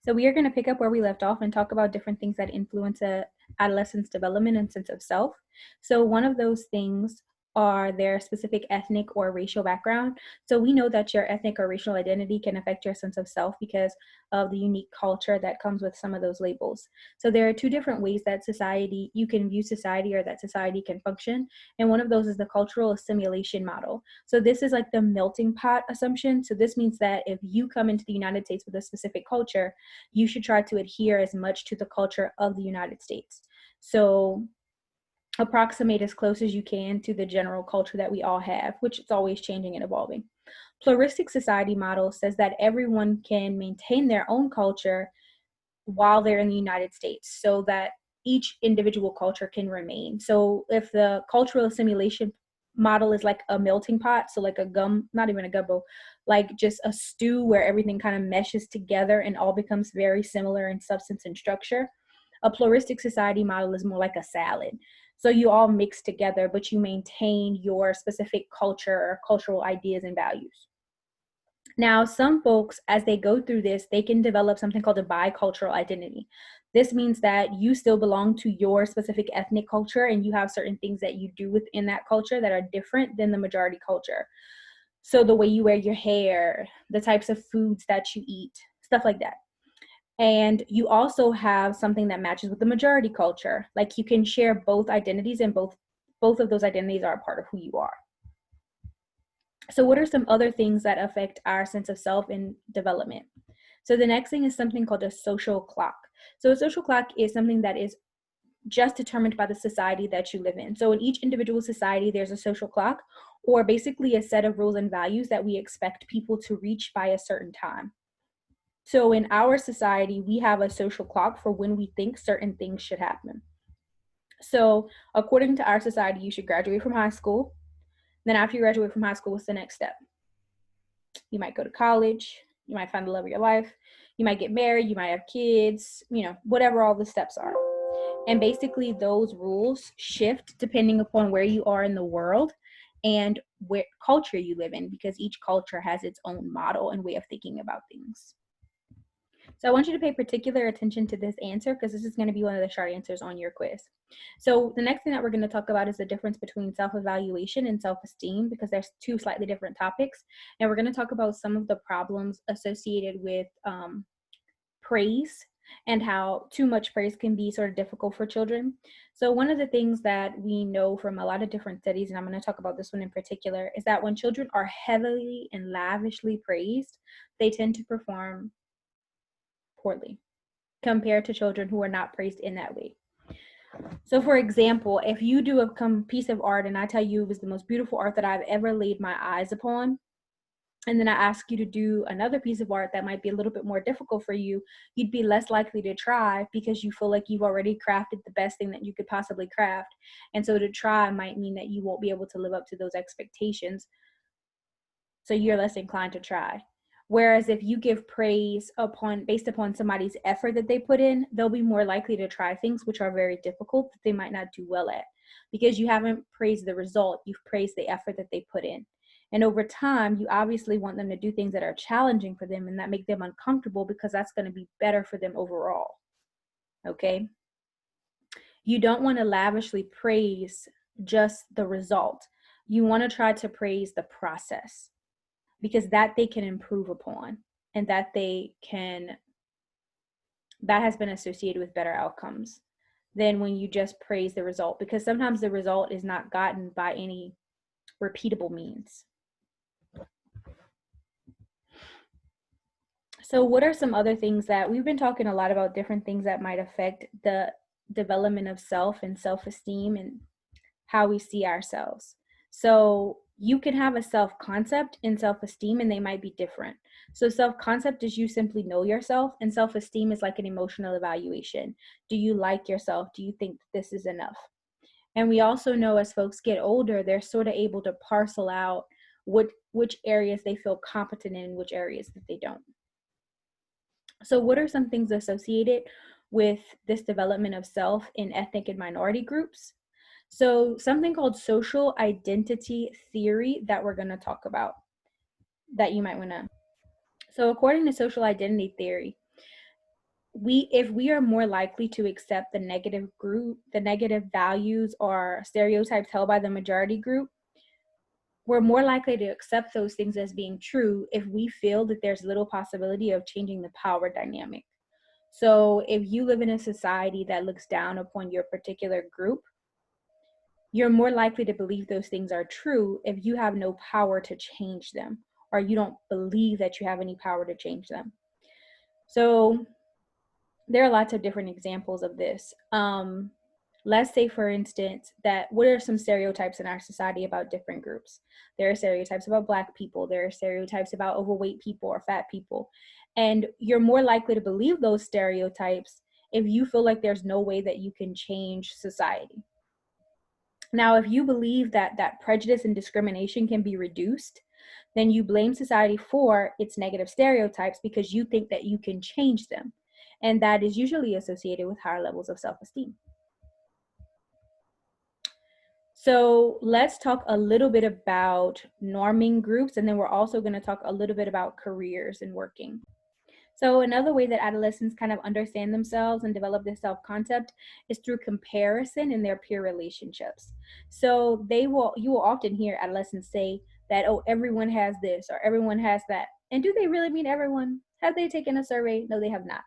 So we are going to pick up where we left off and talk about different things that influence a adolescent's development and sense of self. So one of those things are their specific ethnic or racial background. So we know that your ethnic or racial identity can affect your sense of self because of the unique culture that comes with some of those labels. So there are two different ways that you can view society or that society can function. And one of those is the cultural assimilation model. So this is like the melting pot assumption. So this means that if you come into the United States with a specific culture, you should try to adhere as much to the culture of the United States. So approximate as close as you can to the general culture that we all have, which is always changing and evolving. Pluralistic society model says that everyone can maintain their own culture while they're in the United States so that each individual culture can remain. So if the cultural assimilation model is like a melting pot, so like a gum, not even a gumbo, like just a stew where everything kind of meshes together and all becomes very similar in substance and structure, a pluralistic society model is more like a salad. So you all mix together, but you maintain your specific culture or cultural ideas and values. Now, some folks, as they go through this, they can develop something called a bicultural identity. This means that you still belong to your specific ethnic culture and you have certain things that you do within that culture that are different than the majority culture. So the way you wear your hair, the types of foods that you eat, stuff like that. And you also have something that matches with the majority culture. Like you can share both identities and both of those identities are a part of who you are. So what are some other things that affect our sense of self and development? So the next thing is something called a social clock. So a social clock is something that is just determined by the society that you live in. So in each individual society, there's a social clock, or basically a set of rules and values that we expect people to reach by a certain time. So in our society, we have a social clock for when we think certain things should happen. So according to our society, you should graduate from high school. Then after you graduate from high school, what's the next step? You might go to college. You might find the love of your life. You might get married. You might have kids, whatever all the steps are. And basically those rules shift depending upon where you are in the world and what culture you live in, because each culture has its own model and way of thinking about things. So I want you to pay particular attention to this answer because this is going to be one of the short answers on your quiz. So the next thing that we're going to talk about is the difference between self-evaluation and self-esteem, because there's two slightly different topics. And we're going to talk about some of the problems associated with praise and how too much praise can be sort of difficult for children. So one of the things that we know from a lot of different studies, and I'm going to talk about this one in particular, is that when children are heavily and lavishly praised, they tend to perform poorly compared to children who are not praised in that way. So for example, if you do a piece of art and I tell you it was the most beautiful art that I've ever laid my eyes upon, and then I ask you to do another piece of art that might be a little bit more difficult for you, you'd be less likely to try because you feel like you've already crafted the best thing that you could possibly craft. And so to try might mean that you won't be able to live up to those expectations. So you're less inclined to try. Whereas if you give praise based upon somebody's effort that they put in, they'll be more likely to try things which are very difficult that they might not do well at, because you haven't praised the result, you've praised the effort that they put in. And over time, you obviously want them to do things that are challenging for them and that make them uncomfortable, because that's going to be better for them overall. Okay? You don't want to lavishly praise just the result. You want to try to praise the process, because that they can improve upon and that has been associated with better outcomes than when you just praise the result, because sometimes the result is not gotten by any repeatable means. So what are some other things that we've been talking a lot about, different things that might affect the development of self and self-esteem and how we see ourselves. So you can have a self-concept and self-esteem, and they might be different. So self-concept is you simply know yourself, and self-esteem is like an emotional evaluation. Do you like yourself? Do you think this is enough? And we also know as folks get older, they're sort of able to parcel out which areas they feel competent in and which areas that they don't. So what are some things associated with this development of self in ethnic and minority groups? So something called social identity theory that we're going to talk about that you might want to. So according to social identity theory, if we are more likely to accept the negative values or stereotypes held by the majority group, we're more likely to accept those things as being true if we feel that there's little possibility of changing the power dynamic. So if you live in a society that looks down upon your particular group, you're more likely to believe those things are true if you have no power to change them, or you don't believe that you have any power to change them. So there are lots of different examples of this. Let's say, for instance, that what are some stereotypes in our society about different groups? There are stereotypes about Black people. There are stereotypes about overweight people or fat people. And you're more likely to believe those stereotypes if you feel like there's no way that you can change society. Now, if you believe that prejudice and discrimination can be reduced, then you blame society for its negative stereotypes because you think that you can change them. And that is usually associated with higher levels of self-esteem. So let's talk a little bit about norming groups, and then we're also going to talk a little bit about careers and working. So another way that adolescents kind of understand themselves and develop this self-concept is through comparison in their peer relationships. So you will often hear adolescents say that, oh, everyone has this or everyone has that. And do they really mean everyone? Have they taken a survey? No, they have not.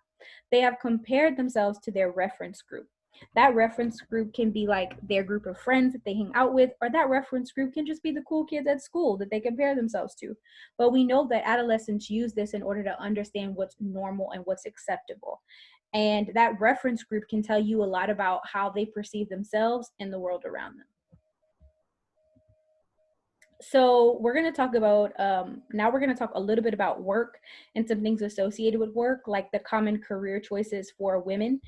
They have compared themselves to their reference group. That reference group can be like their group of friends that they hang out with, or that reference group can just be the cool kids at school that they compare themselves to. But we know that adolescents use this in order to understand what's normal and what's acceptable. And that reference group can tell you a lot about how they perceive themselves and the world around them. So we're going to talk about, now we're going to talk a little bit about work and some things associated with work, like the common career choices for women.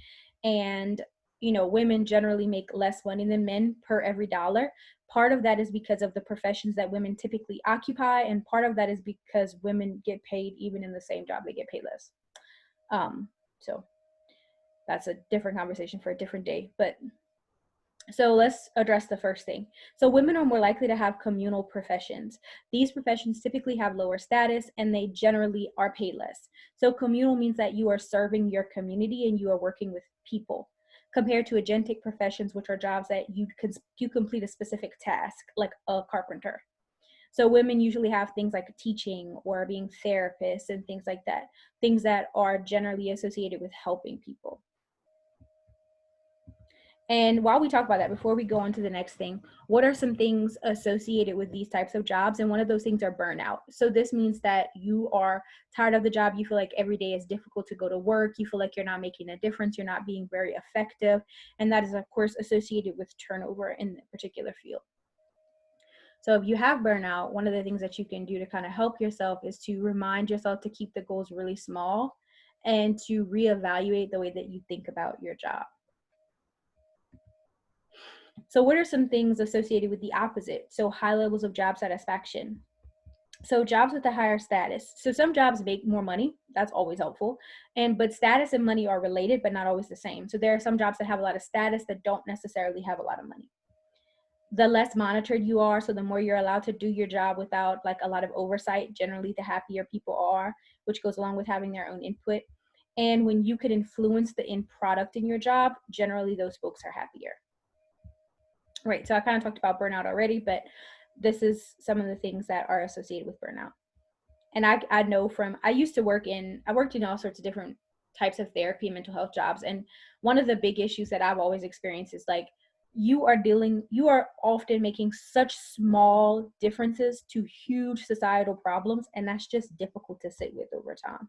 And, you know, women generally make less money than men per every dollar. Part of that is because of the professions that women typically occupy, and part of that is because women get paid even in the same job, they get paid less. So that's a different conversation for a different day. But so let's address the first thing. So women are more likely to have communal professions. These professions typically have lower status and they generally are paid less. So communal means that you are serving your community and you are working with people, compared to agentic professions, which are jobs that you complete a specific task, like a carpenter. So women usually have things like teaching or being therapists and things like that, things that are generally associated with helping people. And while we talk about that, before we go on to the next thing, what are some things associated with these types of jobs? And one of those things are burnout. So this means that you are tired of the job. You feel like every day is difficult to go to work. You feel like you're not making a difference. You're not being very effective. And that is, of course, associated with turnover in a particular field. So if you have burnout, one of the things that you can do to kind of help yourself is to remind yourself to keep the goals really small and to reevaluate the way that you think about your job. So what are some things associated with the opposite? So high levels of job satisfaction. So jobs with a higher status. So some jobs make more money. That's always helpful. But status and money are related, but not always the same. So there are some jobs that have a lot of status that don't necessarily have a lot of money. The less monitored you are, so the more you're allowed to do your job without like a lot of oversight, generally the happier people are, which goes along with having their own input. And when you could influence the end product in your job, generally those folks are happier. Right, so I kind of talked about burnout already, but this is some of the things that are associated with burnout. And I know I worked in all sorts of different types of therapy and mental health jobs. And one of the big issues that I've always experienced is like, you are often making such small differences to huge societal problems. And that's just difficult to sit with over time.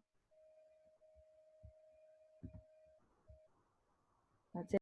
That's it.